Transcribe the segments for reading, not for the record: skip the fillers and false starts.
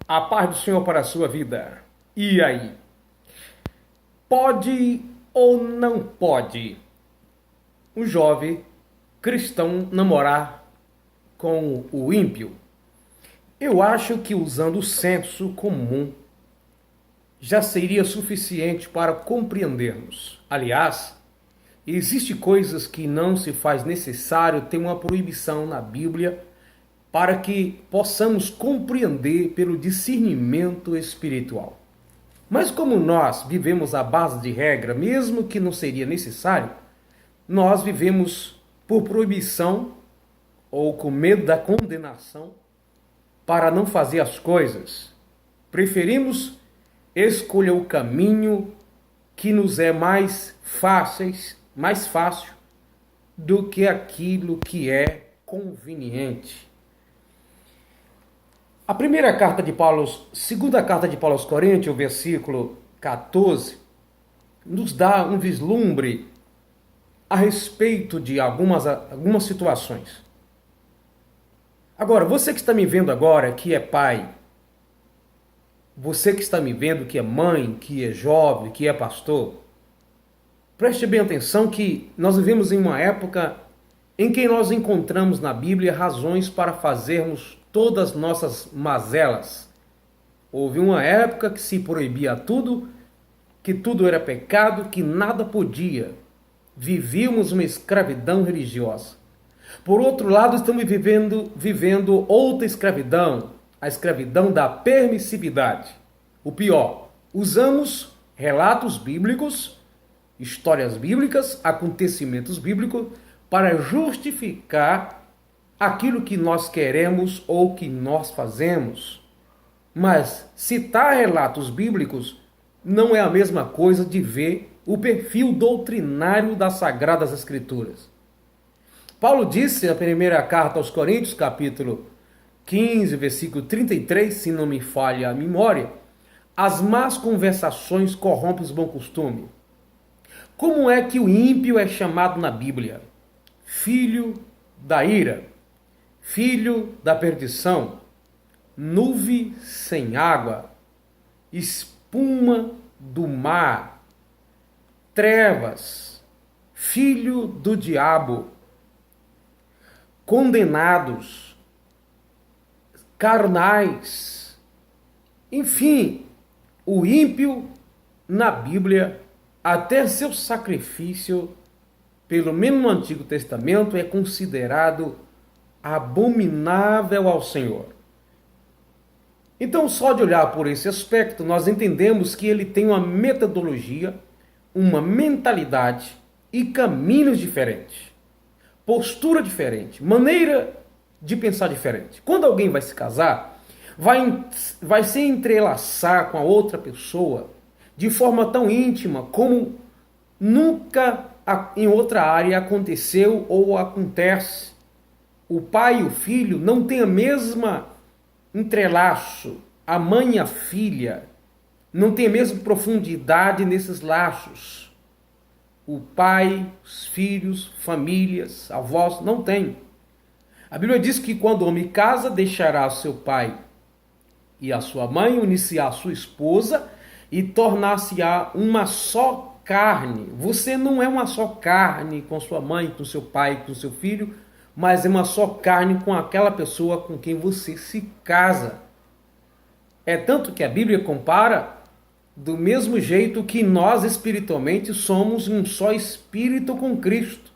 A paz do Senhor para a sua vida. E aí? Pode ou não pode um jovem cristão namorar com o ímpio? Eu acho que usando o senso comum já seria suficiente para compreendermos. Aliás, existem coisas que não se faz necessário ter uma proibição na Bíblia para que possamos compreender pelo discernimento espiritual. Mas como nós vivemos à base de regra, mesmo que não seria necessário, nós vivemos por proibição ou com medo da condenação para não fazer as coisas. Preferimos escolher o caminho que nos é mais fácil do que aquilo que é conveniente. A primeira carta de Paulo, segunda carta de Paulo aos Coríntios, o versículo 14, nos dá um vislumbre a respeito de algumas situações. Agora, você que está me vendo agora, que é pai, você que está me vendo que é mãe, que é jovem, que é pastor, preste bem atenção que nós vivemos em uma época em que nós encontramos na Bíblia razões para fazermos todas nossas mazelas. Houve uma época que se proibia tudo, que tudo era pecado, que nada podia. Vivíamos uma escravidão religiosa. Por outro lado, estamos vivendo outra escravidão, a escravidão da permissividade. O pior, usamos relatos bíblicos, histórias bíblicas, acontecimentos bíblicos para justificar aquilo que nós queremos ou que nós fazemos. Mas citar relatos bíblicos não é a mesma coisa de ver o perfil doutrinário das Sagradas Escrituras. Paulo disse na primeira carta aos Coríntios, capítulo 15, versículo 33, se não me falha a memória, as más conversações corrompem os bons costumes. Como é que o ímpio é chamado na Bíblia? Filho da ira, filho da perdição, nuvem sem água, espuma do mar, trevas, filho do diabo, condenados, carnais. Enfim, o ímpio na Bíblia, até seu sacrifício, pelo menos no Antigo Testamento, é considerado abominável ao Senhor. Então, só de olhar por esse aspecto, nós entendemos que ele tem uma metodologia, uma mentalidade e caminhos diferentes, postura diferente, maneira de pensar diferente. Quando alguém vai se casar, vai se entrelaçar com a outra pessoa de forma tão íntima como nunca em outra área aconteceu ou acontece. O pai e o filho não têm a mesma entrelaço, a mãe e a filha não têm a mesma profundidade nesses laços. O pai, os filhos, famílias, avós não têm. A Bíblia diz que quando o homem casa, deixará o seu pai e a sua mãe, unir-se-á a sua esposa e tornar-se-á uma só carne. Você não é uma só carne com sua mãe, com seu pai, com seu filho, mas é uma só carne com aquela pessoa com quem você se casa. É tanto que a Bíblia compara do mesmo jeito que nós espiritualmente somos um só espírito com Cristo.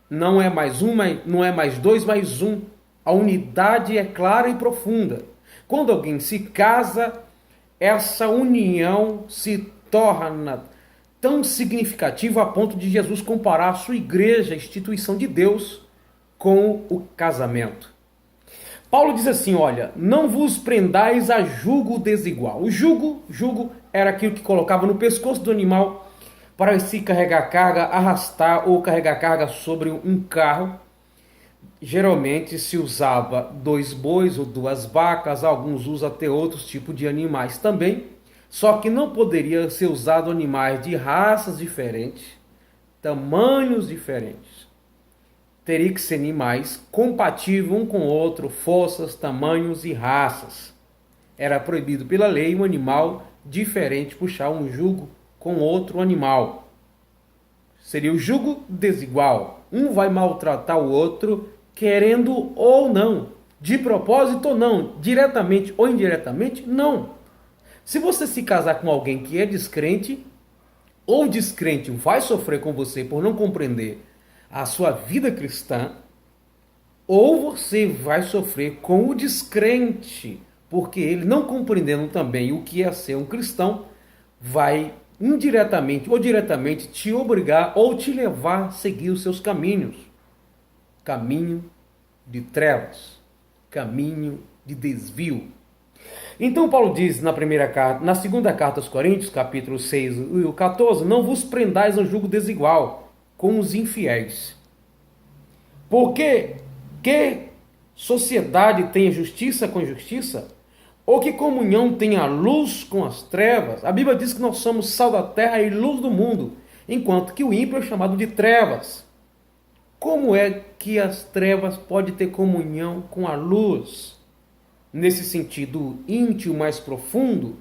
Não é mais um, não é mais dois, mais um. A unidade é clara e profunda. Quando alguém se casa, essa união se torna tão significativa a ponto de Jesus comparar a sua igreja, a instituição de Deus, com o casamento. Paulo diz assim, olha, não vos prendais a jugo desigual. O jugo era aquilo que colocava no pescoço do animal para se carregar carga, arrastar ou carregar carga sobre um carro. Geralmente se usava 2 bois ou 2 vacas, alguns usam até outros tipos de animais também, só que não poderia ser usado animais de raças diferentes, tamanhos diferentes. Teria que ser animais compatíveis um com o outro, forças, tamanhos e raças. Era proibido pela lei um animal diferente puxar um jugo com outro animal. Seria o jugo desigual. Um vai maltratar o outro, querendo ou não, de propósito ou não, diretamente ou indiretamente, não. Se você se casar com alguém que é descrente, ou descrente vai sofrer com você por não compreender a sua vida cristã, ou você vai sofrer com o descrente, porque ele, não compreendendo também o que é ser um cristão, vai indiretamente ou diretamente te obrigar ou te levar a seguir os seus caminhos. Caminho de trevas, caminho de desvio. Então Paulo diz na segunda carta aos Coríntios, capítulo 6 e 14, não vos prendais a jugo desigual com os infiéis. Porque que sociedade tem justiça com justiça? Ou que comunhão tem a luz com as trevas? A Bíblia diz que nós somos sal da terra e luz do mundo, enquanto que o ímpio é chamado de trevas. Como é que as trevas podem ter comunhão com a luz? Nesse sentido íntimo mais profundo,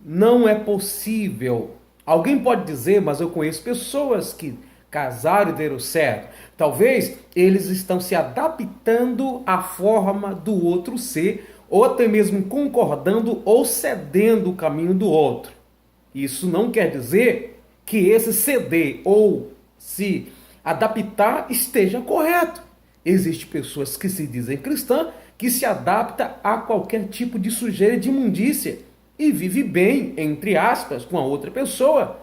não é possível. Alguém pode dizer, mas eu conheço pessoas que casaram e deram certo. Talvez eles estão se adaptando à forma do outro ser, ou até mesmo concordando ou cedendo o caminho do outro. Isso não quer dizer que esse ceder ou se adaptar esteja correto. Existem pessoas que se dizem cristãs que se adaptam a qualquer tipo de sujeira e de imundícia e vive bem, entre aspas, com a outra pessoa.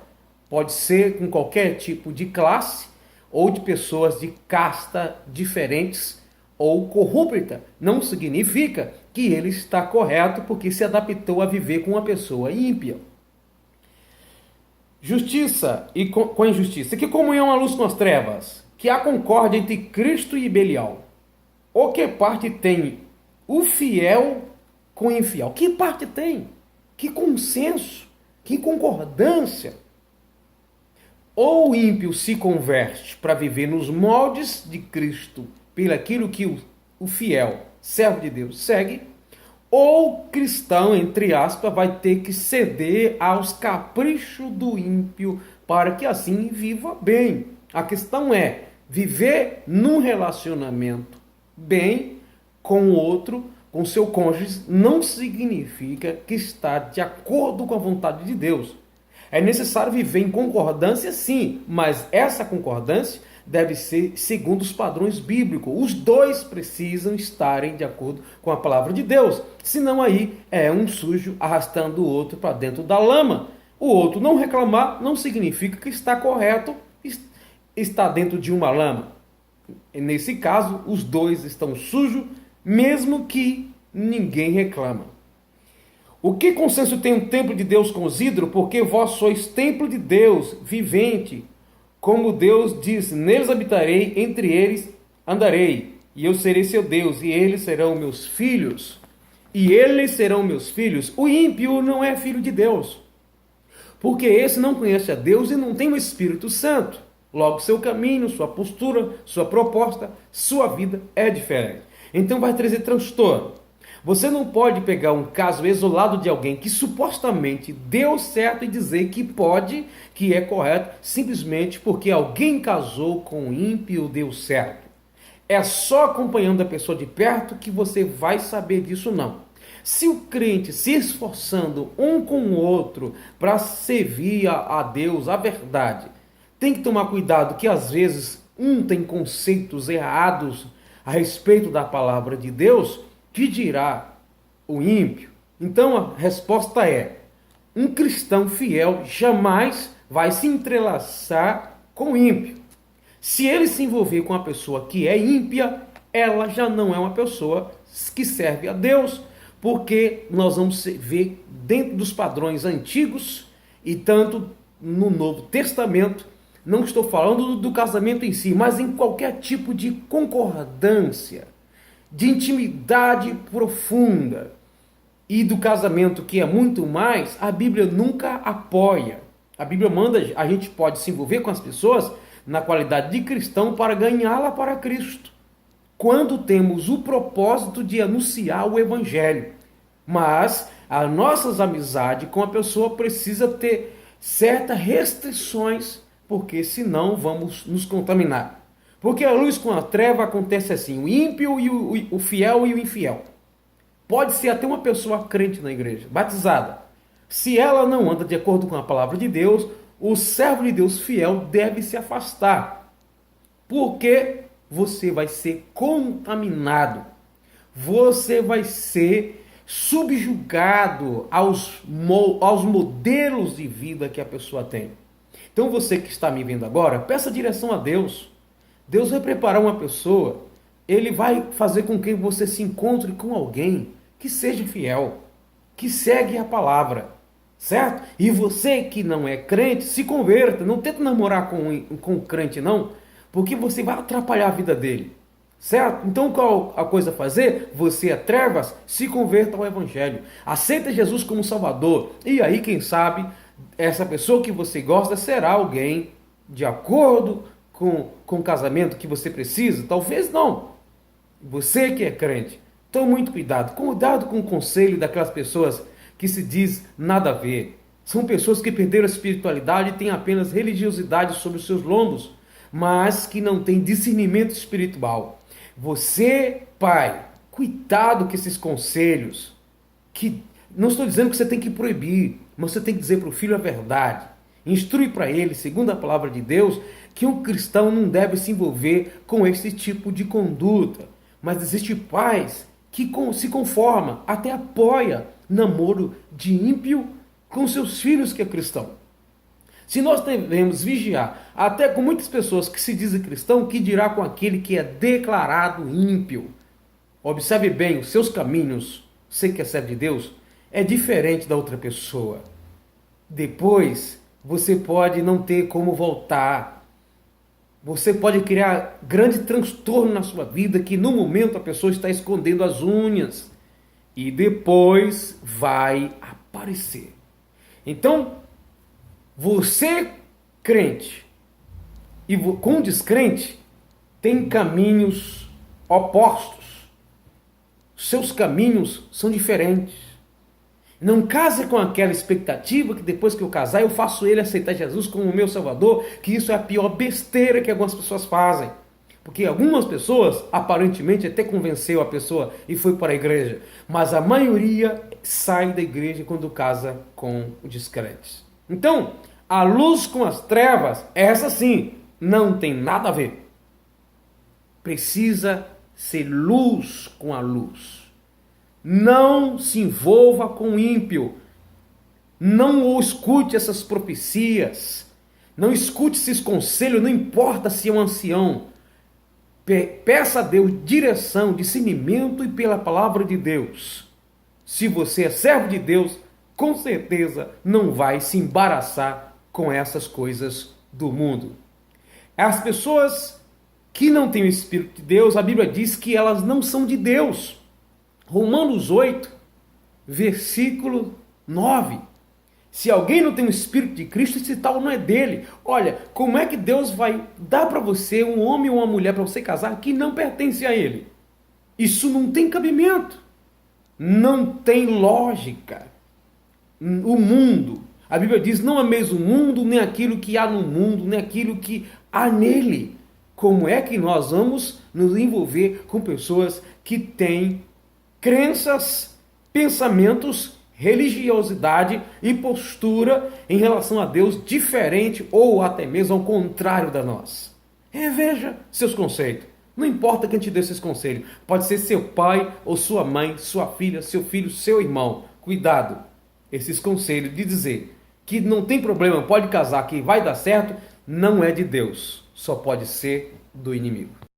Pode ser com qualquer tipo de classe ou de pessoas de casta diferentes ou corrupta. Não significa que ele está correto porque se adaptou a viver com uma pessoa ímpia. Justiça e com a injustiça. Que comunhão a luz com as trevas? Que há concórdia entre Cristo e Belial? Ou que parte tem o fiel com o infiel? Que parte tem? Que consenso? Que concordância? Ou o ímpio se converte para viver nos moldes de Cristo, pelo aquilo que o fiel, servo de Deus, segue, ou cristão, entre aspas, vai ter que ceder aos caprichos do ímpio para que assim viva bem. A questão é viver num relacionamento bem com o outro, com seu cônjuge, não significa que está de acordo com a vontade de Deus. É necessário viver em concordância, sim, mas essa concordância deve ser segundo os padrões bíblicos. Os dois precisam estarem de acordo com a palavra de Deus. Senão aí é um sujo arrastando o outro para dentro da lama. O outro não reclamar não significa que está correto, está dentro de uma lama. Nesse caso, os dois estão sujos, mesmo que ninguém reclama. O que consenso tem o templo de Deus com os ídolos? Porque vós sois templo de Deus, vivente. Como Deus diz, neles habitarei, entre eles andarei. E eu serei seu Deus, e eles serão meus filhos. E eles serão meus filhos. O ímpio não é filho de Deus. Porque esse não conhece a Deus e não tem o Espírito Santo. Logo, seu caminho, sua postura, sua proposta, sua vida é diferente. Então vai trazer transtorno. Você não pode pegar um caso isolado de alguém que supostamente deu certo e dizer que pode, que é correto, simplesmente porque alguém casou com um ímpio e deu certo. É só acompanhando a pessoa de perto que você vai saber disso, não. Se o crente se esforçando um com o outro para servir a Deus, a verdade, tem que tomar cuidado que às vezes um tem conceitos errados a respeito da palavra de Deus, que dirá o ímpio? Então a resposta é: um cristão fiel jamais vai se entrelaçar com o ímpio. Se ele se envolver com uma pessoa que é ímpia, ela já não é uma pessoa que serve a Deus, porque nós vamos ver dentro dos padrões antigos e tanto no Novo Testamento, não estou falando do casamento em si, mas em qualquer tipo de concordância, de intimidade profunda e do casamento, que é muito mais, a Bíblia nunca apoia. A Bíblia manda, a gente pode se envolver com as pessoas na qualidade de cristão para ganhá-la para Cristo, quando temos o propósito de anunciar o Evangelho. Mas as nossas amizades com a pessoa precisa ter certas restrições, porque senão vamos nos contaminar. Porque a luz com a treva acontece assim, o ímpio e o fiel e o infiel. Pode ser até uma pessoa crente na igreja, batizada. Se ela não anda de acordo com a palavra de Deus, o servo de Deus fiel deve se afastar. Porque você vai ser contaminado. Você vai ser subjugado aos modelos de vida que a pessoa tem. Então você que está me vendo agora, peça direção a Deus. Deus vai preparar uma pessoa, Ele vai fazer com que você se encontre com alguém que seja fiel, que segue a palavra, certo? E você que não é crente, se converta, não tenta namorar com o crente não, porque você vai atrapalhar a vida dele, certo? Então qual a coisa a fazer? Você é trevas, se converta ao evangelho, aceita Jesus como Salvador, e aí quem sabe essa pessoa que você gosta será alguém de acordo com o casamento que você precisa? Talvez não. Você que é crente, tome muito cuidado. Cuidado com o conselho daquelas pessoas que se diz nada a ver. São pessoas que perderam a espiritualidade e têm apenas religiosidade sobre os seus lombos, mas que não têm discernimento espiritual. Você, pai, cuidado com esses conselhos. Que não estou dizendo que você tem que proibir, mas você tem que dizer para o filho a verdade. Instrui para ele, segundo a palavra de Deus, que um cristão não deve se envolver com esse tipo de conduta. Mas existe pais que se conforma, até apoia namoro de ímpio com seus filhos que é cristão. Se nós devemos vigiar, até com muitas pessoas que se dizem cristão, que dirá com aquele que é declarado ímpio? Observe bem os seus caminhos, você que é servo de Deus, é diferente da outra pessoa. Depois, você pode não ter como voltar. Você pode criar grande transtorno na sua vida, que no momento a pessoa está escondendo as unhas. E depois vai aparecer. Então, você crente e com descrente tem caminhos opostos. Seus caminhos são diferentes. Não case com aquela expectativa que depois que eu casar eu faço ele aceitar Jesus como o meu Salvador, que isso é a pior besteira que algumas pessoas fazem. Porque algumas pessoas, aparentemente, até convenceu a pessoa e foi para a igreja. Mas a maioria sai da igreja quando casa com o descrente. Então, a luz com as trevas, essa sim, não tem nada a ver. Precisa ser luz com a luz. Não se envolva com o ímpio. Não escute essas profecias. Não escute esses conselhos, não importa se é um ancião. Peça a Deus direção, discernimento e pela palavra de Deus. Se você é servo de Deus, com certeza não vai se embaraçar com essas coisas do mundo. As pessoas que não têm o Espírito de Deus, a Bíblia diz que elas não são de Deus. Romanos 8, versículo 9. Se alguém não tem o Espírito de Cristo, esse tal não é dele. Olha, como é que Deus vai dar para você um homem ou uma mulher para você casar que não pertence a ele? Isso não tem cabimento. Não tem lógica. O mundo, a Bíblia diz, não ameis o mundo, nem aquilo que há no mundo, nem aquilo que há nele. Como é que nós vamos nos envolver com pessoas que têm crenças, pensamentos, religiosidade e postura em relação a Deus diferente ou até mesmo ao contrário da nossa? Reveja seus conceitos. Não importa quem te dê esses conselhos. Pode ser seu pai ou sua mãe, sua filha, seu filho, seu irmão. Cuidado. Esses conselhos de dizer que não tem problema, pode casar, que vai dar certo, não é de Deus. Só pode ser do inimigo.